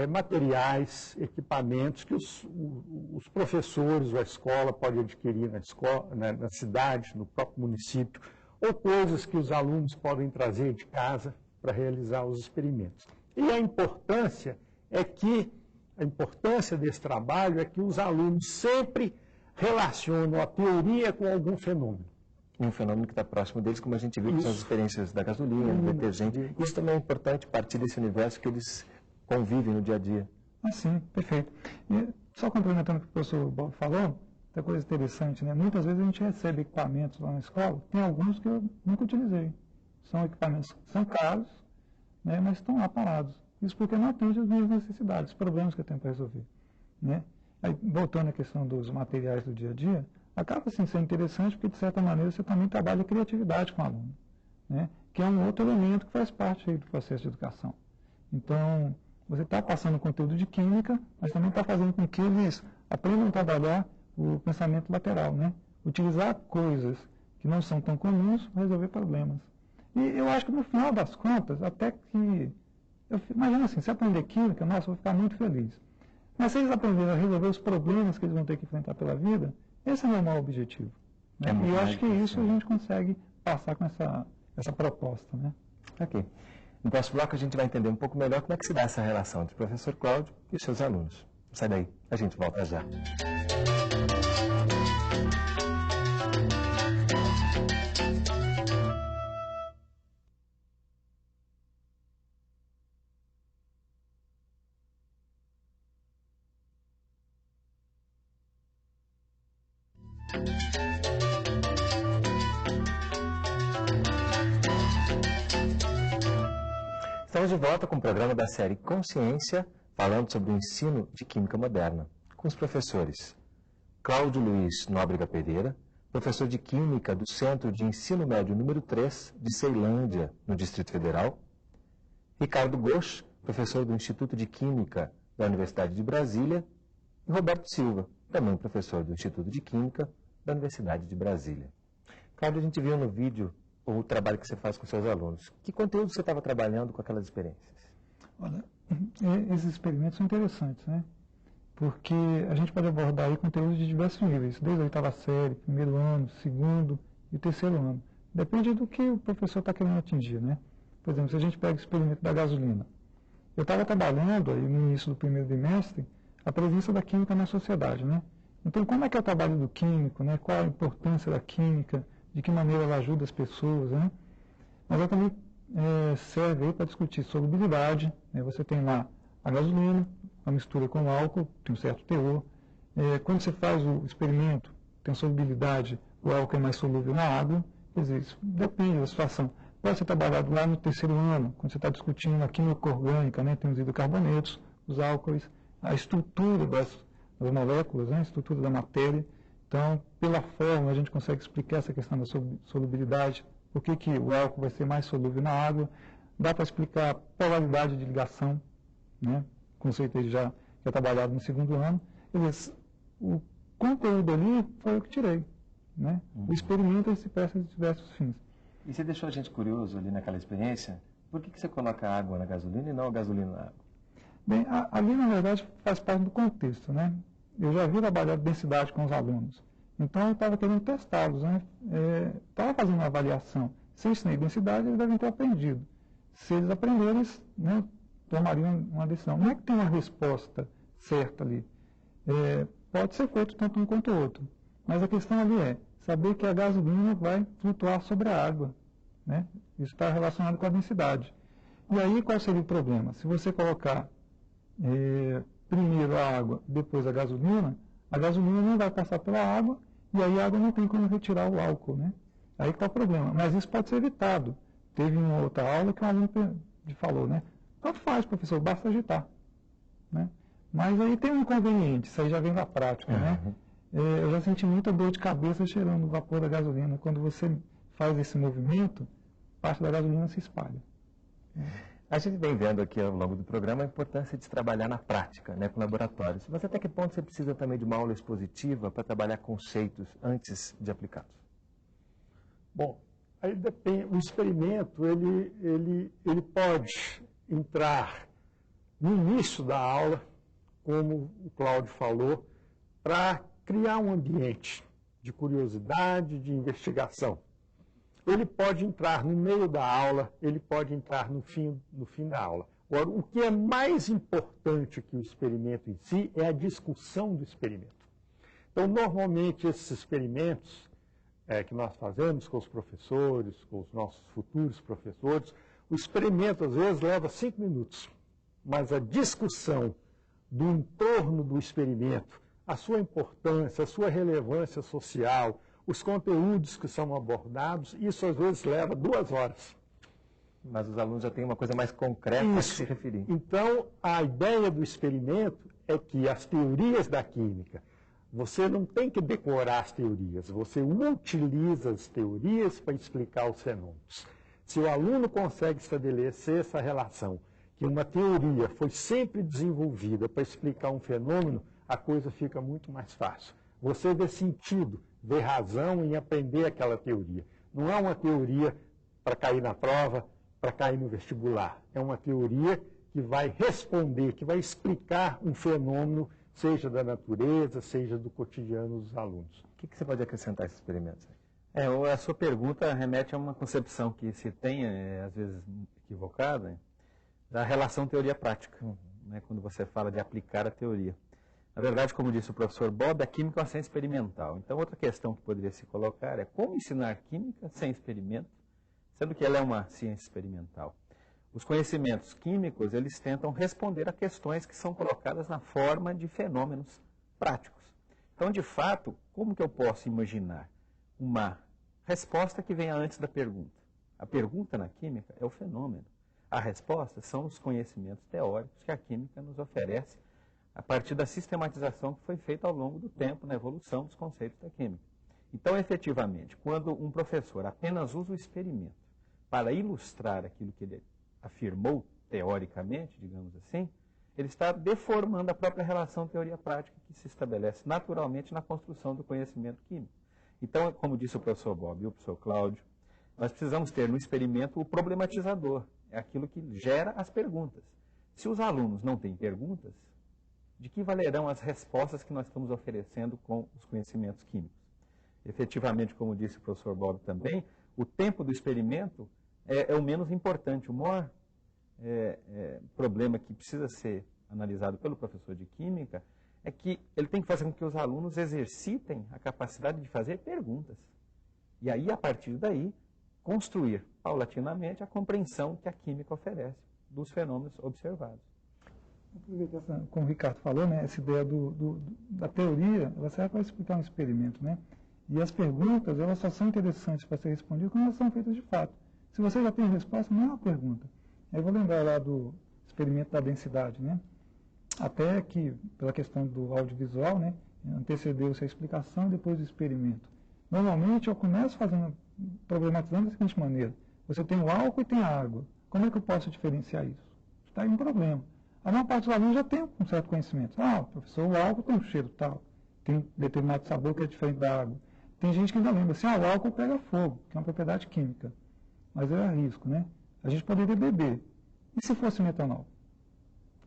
materiais, equipamentos que os professores ou a escola podem adquirir na cidade, no próprio município, ou coisas que os alunos podem trazer de casa para realizar os experimentos. E a importância desse trabalho é que os alunos sempre relacionam a teoria com algum fenômeno. Um fenômeno que está próximo deles, como a gente viu, que são as experiências da gasolina, do detergente. Isso também é importante, partir desse universo que eles convivem no dia a dia. Sim, perfeito. E só complementando o que o professor Bob falou, tem coisa interessante, né? Muitas vezes a gente recebe equipamentos lá na escola, tem alguns que eu nunca utilizei. São equipamentos que são caros, né, mas estão lá parados. Isso porque não atende as minhas necessidades, os problemas que eu tenho para resolver. Né? Aí, voltando à questão dos materiais do dia a dia, acaba assim, sendo interessante porque, de certa maneira, você também trabalha a criatividade com o aluno, né? Que é um outro elemento que faz parte aí do processo de educação. Então, você está passando conteúdo de química, mas também está fazendo com que eles aprendam a trabalhar o pensamento lateral, né? Utilizar coisas que não são tão comuns para resolver problemas. E eu acho que, no final das contas, até que... Imagina assim, se aprender química, nossa, eu vou ficar muito feliz. Mas se eles aprenderem a resolver os problemas que eles vão ter que enfrentar pela vida, esse é o meu maior objetivo. Né? E eu acho que isso a gente consegue passar com essa proposta. Né? Ok. No próximo bloco a gente vai entender um pouco melhor como é que se dá essa relação entre o professor Cláudio e os seus alunos. Sai daí, a gente volta já. Estamos de volta com o programa da série Consciência, falando sobre o ensino de Química Moderna, com os professores Cláudio Luiz Nóbrega Pereira, professor de Química do Centro de Ensino Médio número 3 de Ceilândia, no Distrito Federal, Ricardo Gosch, professor do Instituto de Química da Universidade de Brasília, e Roberto Silva, também professor do Instituto de Química da Universidade de Brasília. Cláudio, a gente viu no vídeo o trabalho que você faz com seus alunos. Que conteúdo você estava trabalhando com aquelas experiências? Olha, esses experimentos são interessantes, né? Porque a gente pode abordar aí conteúdos de diversos níveis, desde a oitava série, primeiro ano, segundo e terceiro ano. Depende do que o professor está querendo atingir, né? Por exemplo, se a gente pega o experimento da gasolina. Eu estava trabalhando aí no início do primeiro bimestre a presença da química na sociedade, né? Então, como é que é o trabalho do químico, né? Qual a importância da química, de que maneira ela ajuda as pessoas, né? Mas eu também serve para discutir solubilidade. Você tem lá a gasolina, a mistura com o álcool, tem um certo teor. Quando você faz o experimento, tem solubilidade, o álcool é mais solúvel na água. Quer dizer, isso depende da situação. Pode ser trabalhado lá no terceiro ano, quando você está discutindo a química orgânica, né? Tem os hidrocarbonetos, os álcoois, a estrutura das moléculas, né? A estrutura da matéria. Então, pela forma, a gente consegue explicar essa questão da solubilidade, por que o álcool vai ser mais solúvel na água. Dá para explicar a polaridade de ligação, né? Conceito aí já é trabalhado no segundo ano. Quer dizer, o conteúdo ali foi o que tirei, né? O experimento ele se presta de diversos fins. E você deixou a gente curioso ali naquela experiência, por que você coloca água na gasolina e não a gasolina na água? Bem, ali na verdade faz parte do contexto, né? Eu já vi trabalhar densidade com os alunos, então eu estava querendo testá-los, né? Estava fazendo uma avaliação. Se eu ensinei densidade, eles devem ter aprendido. Se eles aprenderem, eles, né, tomariam uma decisão. Não é que tem uma resposta certa ali. Pode ser feito tanto um quanto o outro. Mas a questão ali é saber que a gasolina vai flutuar sobre a água, né? Isso está relacionado com a densidade. E aí qual seria o problema? Se você colocar primeiro a água, depois a gasolina não vai passar pela água e aí a água não tem como retirar o álcool, né? Aí que está o problema. Mas isso pode ser evitado. Teve uma outra aula que um aluno falou, né? Tanto faz, professor, basta agitar, né? Mas aí tem um inconveniente, isso aí já vem da prática, né? Eu já senti muita dor de cabeça cheirando o vapor da gasolina. Quando você faz esse movimento, parte da gasolina se espalha. A gente vem vendo aqui ao longo do programa a importância de se trabalhar na prática, né, com laboratórios. Mas até que ponto você precisa também de uma aula expositiva para trabalhar conceitos antes de aplicá-los? Bom, aí depende. O experimento ele pode entrar no início da aula, como o Cláudio falou, para criar um ambiente de curiosidade, de investigação. Ele pode entrar no meio da aula, ele pode entrar no fim da aula. Agora, o que é mais importante que o experimento em si é a discussão do experimento. Então, normalmente, esses experimentos que nós fazemos com os professores, com os nossos futuros professores, o experimento, às vezes, leva 5 minutos. Mas a discussão do entorno do experimento, a sua importância, a sua relevância social, os conteúdos que são abordados, isso às vezes leva 2 horas. Mas os alunos já têm uma coisa mais concreta a se referir. Então, a ideia do experimento é que as teorias da química, você não tem que decorar as teorias, você utiliza as teorias para explicar os fenômenos. Se o aluno consegue estabelecer essa relação, que uma teoria foi sempre desenvolvida para explicar um fenômeno, a coisa fica muito mais fácil. Você vê sentido, vê razão em aprender aquela teoria. Não é uma teoria para cair na prova, para cair no vestibular. É uma teoria que vai responder, que vai explicar um fenômeno, seja da natureza, seja do cotidiano dos alunos. O que você pode acrescentar a esses experimentos? A sua pergunta remete a uma concepção que se tem, às vezes equivocada, da relação teoria-prática, né, quando você fala de aplicar a teoria. Na verdade, como disse o professor Bob, a química é uma ciência experimental. Então, outra questão que poderia se colocar é como ensinar química sem experimento, sendo que ela é uma ciência experimental. Os conhecimentos químicos, eles tentam responder a questões que são colocadas na forma de fenômenos práticos. Então, de fato, como que eu posso imaginar uma resposta que venha antes da pergunta? A pergunta na química é o fenômeno. A resposta são os conhecimentos teóricos que a química nos oferece a partir da sistematização que foi feita ao longo do tempo na evolução dos conceitos da química. Então, efetivamente, quando um professor apenas usa o experimento para ilustrar aquilo que ele afirmou teoricamente, digamos assim, ele está deformando a própria relação teoria-prática que se estabelece naturalmente na construção do conhecimento químico. Então, como disse o professor Bob e o professor Cláudio, nós precisamos ter no experimento o problematizador, é aquilo que gera as perguntas. Se os alunos não têm perguntas, de que valerão as respostas que nós estamos oferecendo com os conhecimentos químicos? Efetivamente, como disse o professor Bob também, o tempo do experimento é o menos importante. O maior problema que precisa ser analisado pelo professor de química é que ele tem que fazer com que os alunos exercitem a capacidade de fazer perguntas. E aí, a partir daí, construir paulatinamente a compreensão que a química oferece dos fenômenos observados. Aproveitar, como o Ricardo falou, né, essa ideia da teoria, ela serve para explicar um experimento, né? E as perguntas, elas só são interessantes para ser respondidas quando elas são feitas de fato. Se você já tem a resposta, não é uma pergunta. Eu vou lembrar lá do experimento da densidade, né? Até que, pela questão do audiovisual, né, antecedeu-se a explicação depois do experimento. Normalmente, eu começo problematizando da seguinte maneira. Você tem o álcool e tem a água. Como é que eu posso diferenciar isso? Está aí um problema. A maior parte dos alunos já tem um certo conhecimento. Professor, o álcool tem um cheiro tal, tem um determinado sabor que é diferente da água. Tem gente que ainda lembra assim, o álcool pega fogo, que é uma propriedade química. Mas é risco, né? A gente poderia beber. E se fosse metanol?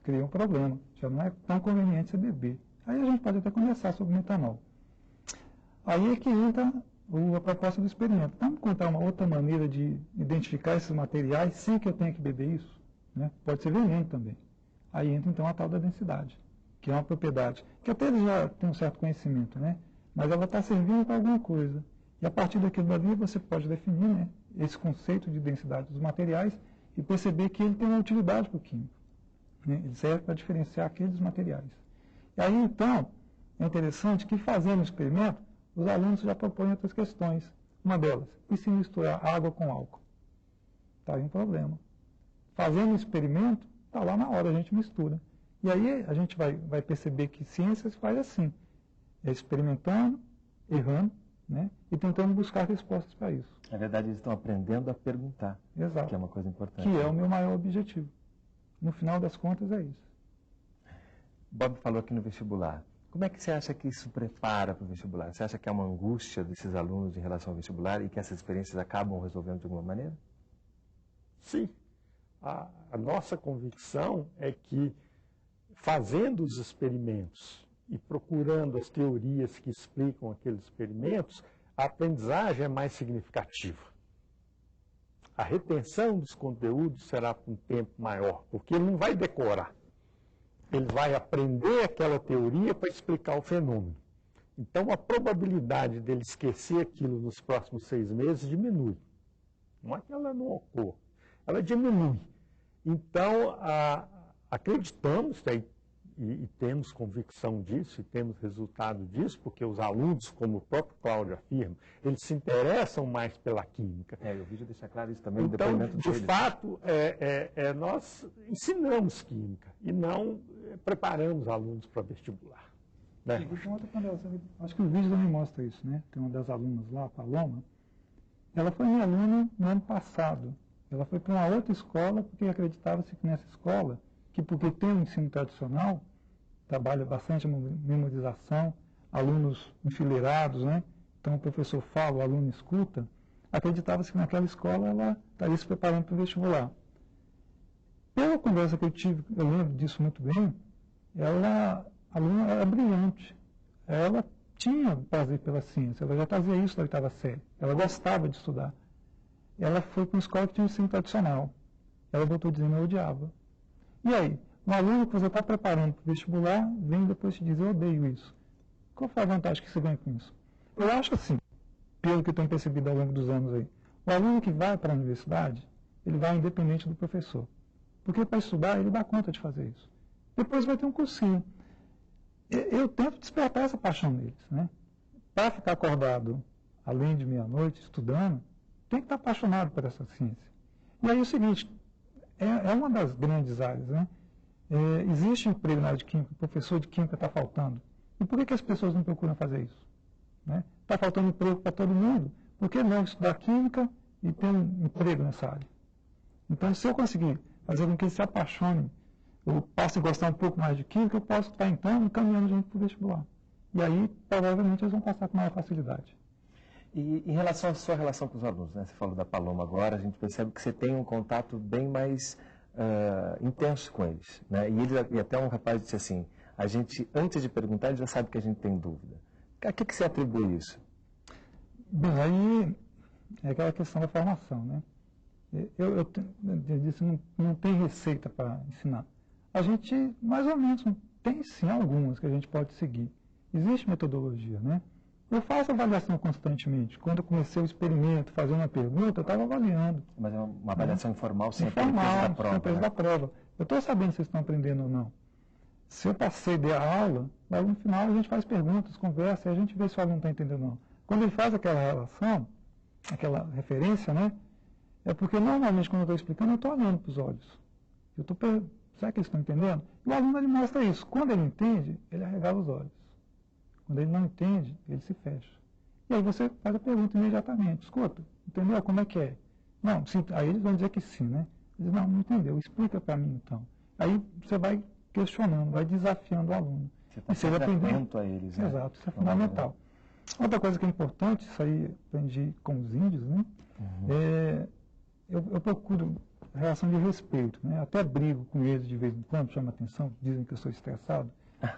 Cria um problema. Já não é tão conveniente você beber. Aí a gente pode até conversar sobre metanol. Aí é que entra a proposta do experimento. Vamos contar uma outra maneira de identificar esses materiais sem que eu tenha que beber isso? Né? Pode ser veneno também. Aí entra então a tal da densidade, que é uma propriedade que até eles já têm um certo conhecimento, né? Mas ela está servindo para alguma coisa. E a partir daquilo ali você pode definir, né, esse conceito de densidade dos materiais e perceber que ele tem uma utilidade para o químico. Né? Ele serve para diferenciar aqueles materiais. E aí então é interessante que fazendo o experimento, os alunos já propõem outras questões. Uma delas, e se misturar água com álcool? Está aí um problema. Fazendo o experimento, está lá na hora, a gente mistura. E aí a gente vai perceber que ciência se faz assim, experimentando, errando, né, e tentando buscar respostas para isso. Na verdade, eles estão aprendendo a perguntar, Exato. Que é uma coisa importante. Que é o meu maior objetivo. No final das contas, é isso. Bob falou aqui no vestibular. Como é que você acha que isso prepara para o vestibular? Você acha que há uma angústia desses alunos em relação ao vestibular e que essas experiências acabam resolvendo de alguma maneira? Sim. A nossa convicção é que, fazendo os experimentos e procurando as teorias que explicam aqueles experimentos, a aprendizagem é mais significativa. A retenção dos conteúdos será por um tempo maior, porque ele não vai decorar. Ele vai aprender aquela teoria para explicar o fenômeno. Então, a probabilidade dele esquecer aquilo nos próximos 6 meses diminui. Não é que ela não ocorra. Ela diminui. Então, acreditamos e temos convicção disso, e temos resultado disso, porque os alunos, como o próprio Cláudio afirma, eles se interessam mais pela química. O vídeo deixa claro isso também, então, no depoimento deles. De fato, nós ensinamos química e não preparamos alunos para vestibular. Né? Acho que o vídeo também mostra isso, né? Tem uma das alunas lá, a Paloma, ela foi minha aluna no ano passado. Ela foi para uma outra escola porque acreditava-se que nessa escola, que porque tem um ensino tradicional, trabalha bastante a memorização, alunos enfileirados, né? Então o professor fala, o aluno escuta, acreditava-se que naquela escola ela estaria se preparando para o vestibular. Pela conversa que eu tive, eu lembro disso muito bem, a aluna era brilhante. Ela tinha prazer pela ciência, ela já fazia isso da oitava série, ela gostava de estudar. Ela foi para uma escola que tinha um ensino tradicional. Ela voltou dizendo que eu odiava. E aí, um aluno que você está preparando para o vestibular, vem depois te dizer, eu odeio isso. Qual foi a vantagem que você ganha com isso? Eu acho assim, pelo que eu tenho percebido ao longo dos anos aí, o aluno que vai para a universidade, ele vai independente do professor. Porque para estudar, ele dá conta de fazer isso. Depois vai ter um cursinho. Eu tento despertar essa paixão neles, né? Para ficar acordado, além de meia-noite, estudando, tem que estar apaixonado por essa ciência. E aí é o seguinte, é uma das grandes áreas, né? Existe emprego na área de química, o professor de química está faltando. E por que as pessoas não procuram fazer isso? Está faltando emprego para todo mundo, por que não estudar química e ter um emprego nessa área? Então, se eu conseguir fazer com que eles se apaixonem, eu posso gostar um pouco mais de química, eu posso estar, então, encaminhando a gente para o vestibular. E aí, provavelmente, eles vão passar com maior facilidade. E em relação à sua relação com os alunos, né? Você falou da Paloma agora, a gente percebe que você tem um contato bem mais intenso com eles, né? E até um rapaz disse assim, a gente, antes de perguntar, ele já sabe que a gente tem dúvida. A que você atribui isso? Bem, aí é aquela questão da formação, né? Eu disse, não tem receita para ensinar. A gente, mais ou menos, tem sim algumas que a gente pode seguir. Existe metodologia, né? Eu faço avaliação constantemente. Quando eu comecei o experimento, fazendo uma pergunta, eu estava avaliando. Mas é uma avaliação informal, sem informal, a peso da prova. Sem a peso da prova. Eu estou sabendo se vocês estão aprendendo ou não. Se eu passei da aula, mas no final a gente faz perguntas, conversa, e a gente vê se o aluno está entendendo ou não. Quando ele faz aquela relação, aquela referência, né? É porque normalmente quando eu estou explicando, eu estou olhando para os olhos. Eu estou será que eles estão entendendo? E o aluno ele mostra isso. Quando ele entende, ele arregala os olhos. Quando ele não entende, ele se fecha. E aí você faz a pergunta imediatamente. Escuta, entendeu? Como é que é? Não, sim. Aí eles vão dizer que sim, né? Eles não entendeu. Explica para mim, então. Aí você vai questionando, vai desafiando o aluno. Você está atento a eles, né? Exato, isso é fundamental. Outra coisa que é importante, isso aí aprendi com os índios, né? Eu procuro relação de respeito, né? Até brigo com eles de vez em quando, chama atenção, dizem que eu sou estressado,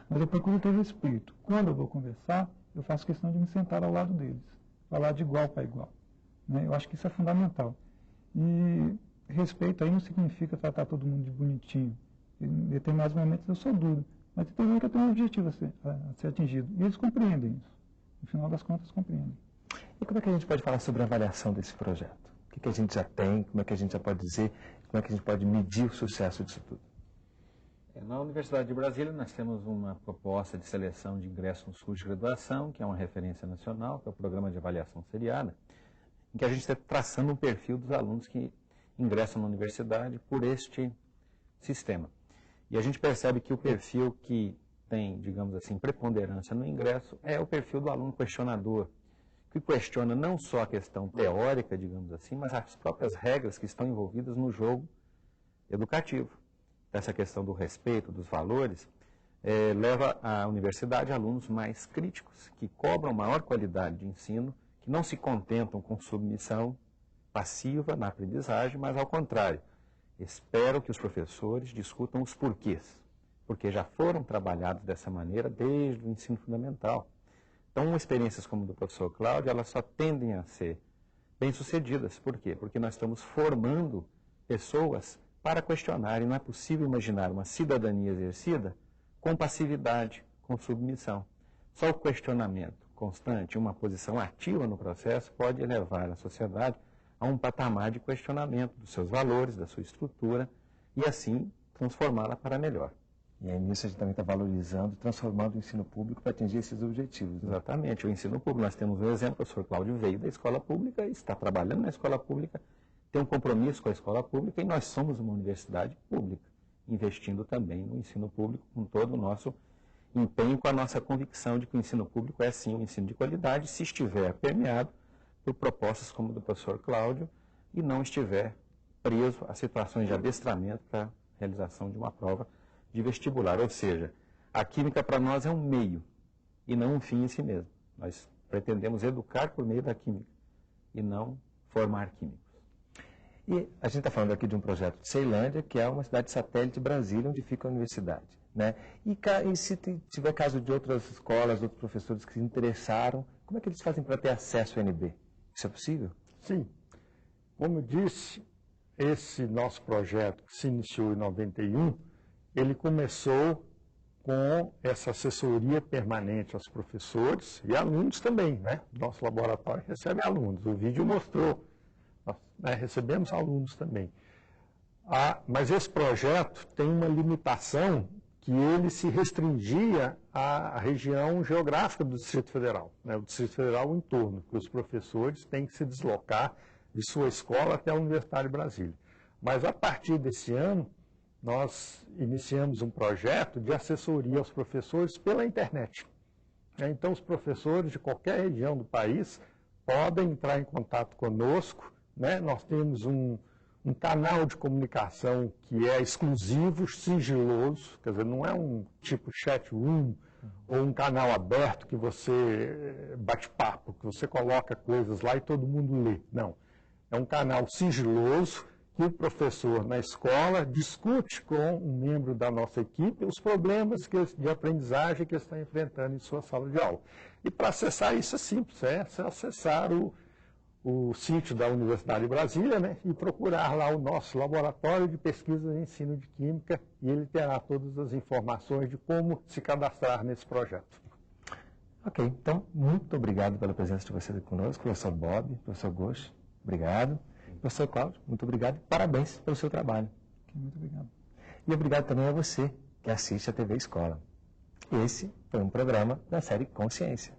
mas eu procuro ter respeito. Quando eu vou conversar, eu faço questão de me sentar ao lado deles, falar de igual para igual, né? Eu acho que isso é fundamental. E respeito aí não significa tratar todo mundo de bonitinho. Em determinados momentos eu sou duro, mas tem que eu tenho um objetivo a ser atingido. E eles compreendem isso. No final das contas, compreendem. E como é que a gente pode falar sobre a avaliação desse projeto? O que a gente já tem, como é que a gente já pode dizer, como é que a gente pode medir o sucesso disso tudo? Na Universidade de Brasília nós temos uma proposta de seleção de ingresso nos cursos de graduação, que é uma referência nacional, que é o Programa de Avaliação Seriada, em que a gente está traçando um perfil dos alunos que ingressam na universidade por este sistema. E a gente percebe que o perfil que tem, digamos assim, preponderância no ingresso é o perfil do aluno questionador, que questiona não só a questão teórica, digamos assim, mas as próprias regras que estão envolvidas no jogo educativo. Essa questão do respeito, dos valores, leva à universidade alunos mais críticos, que cobram maior qualidade de ensino, que não se contentam com submissão passiva na aprendizagem, mas ao contrário, esperam que os professores discutam os porquês, porque já foram trabalhados dessa maneira desde o ensino fundamental. Então, experiências como a do professor Cláudio, elas só tendem a ser bem-sucedidas. Por quê? Porque nós estamos formando pessoas para questionar, e não é possível imaginar uma cidadania exercida com passividade, com submissão. Só o questionamento constante, uma posição ativa no processo, pode levar a sociedade a um patamar de questionamento dos seus valores, da sua estrutura, e assim transformá-la para melhor. E aí nisso a gente também está valorizando, transformando o ensino público para atingir esses objetivos. Né? Exatamente, o ensino público. Nós temos um exemplo, o professor Cláudio veio da escola pública, está trabalhando na escola pública, tem um compromisso com a escola pública, e nós somos uma universidade pública, investindo também no ensino público com todo o nosso empenho, com a nossa convicção de que o ensino público é sim um ensino de qualidade, se estiver permeado por propostas como a do professor Cláudio e não estiver preso a situações de adestramento para a realização de uma prova de vestibular. Ou seja, a química para nós é um meio e não um fim em si mesmo. Nós pretendemos educar por meio da química e não formar químicos. E a gente está falando aqui de um projeto de Ceilândia, que é uma cidade satélite de Brasília, onde fica a universidade, né? E se tiver caso de outras escolas, outros professores que se interessaram, como é que eles fazem para ter acesso ao UNB? Isso é possível? Sim. Como eu disse, esse nosso projeto, que se iniciou em 91, ele começou com essa assessoria permanente aos professores e alunos também, né? Nosso laboratório recebe alunos. O vídeo mostrou. Nós recebemos alunos também. Mas esse projeto tem uma limitação que ele se restringia à região geográfica do Distrito Federal, né? O Distrito Federal o entorno, que os professores têm que se deslocar de sua escola até a Universidade de Brasília. Mas a partir desse ano, nós iniciamos um projeto de assessoria aos professores pela internet. Então, os professores de qualquer região do país podem entrar em contato conosco, né? Nós temos um canal de comunicação que é exclusivo, sigiloso, quer dizer, não é um tipo chat room ou um canal aberto que você bate papo, que você coloca coisas lá e todo mundo lê. Não. É um canal sigiloso que o professor na escola discute com um membro da nossa equipe os problemas de aprendizagem que ele está enfrentando em sua sala de aula. E para acessar isso é simples, é acessar o sítio da Universidade de Brasília, né, e procurar lá o nosso laboratório de pesquisa e ensino de química, e ele terá todas as informações de como se cadastrar nesse projeto. Ok, então, muito obrigado pela presença de vocês aqui conosco, professor Bob, professor Ghosh, obrigado. Professor Cláudio, muito obrigado e parabéns pelo seu trabalho. Muito obrigado. E obrigado também a você que assiste a TV Escola. Esse foi um programa da série Consciência.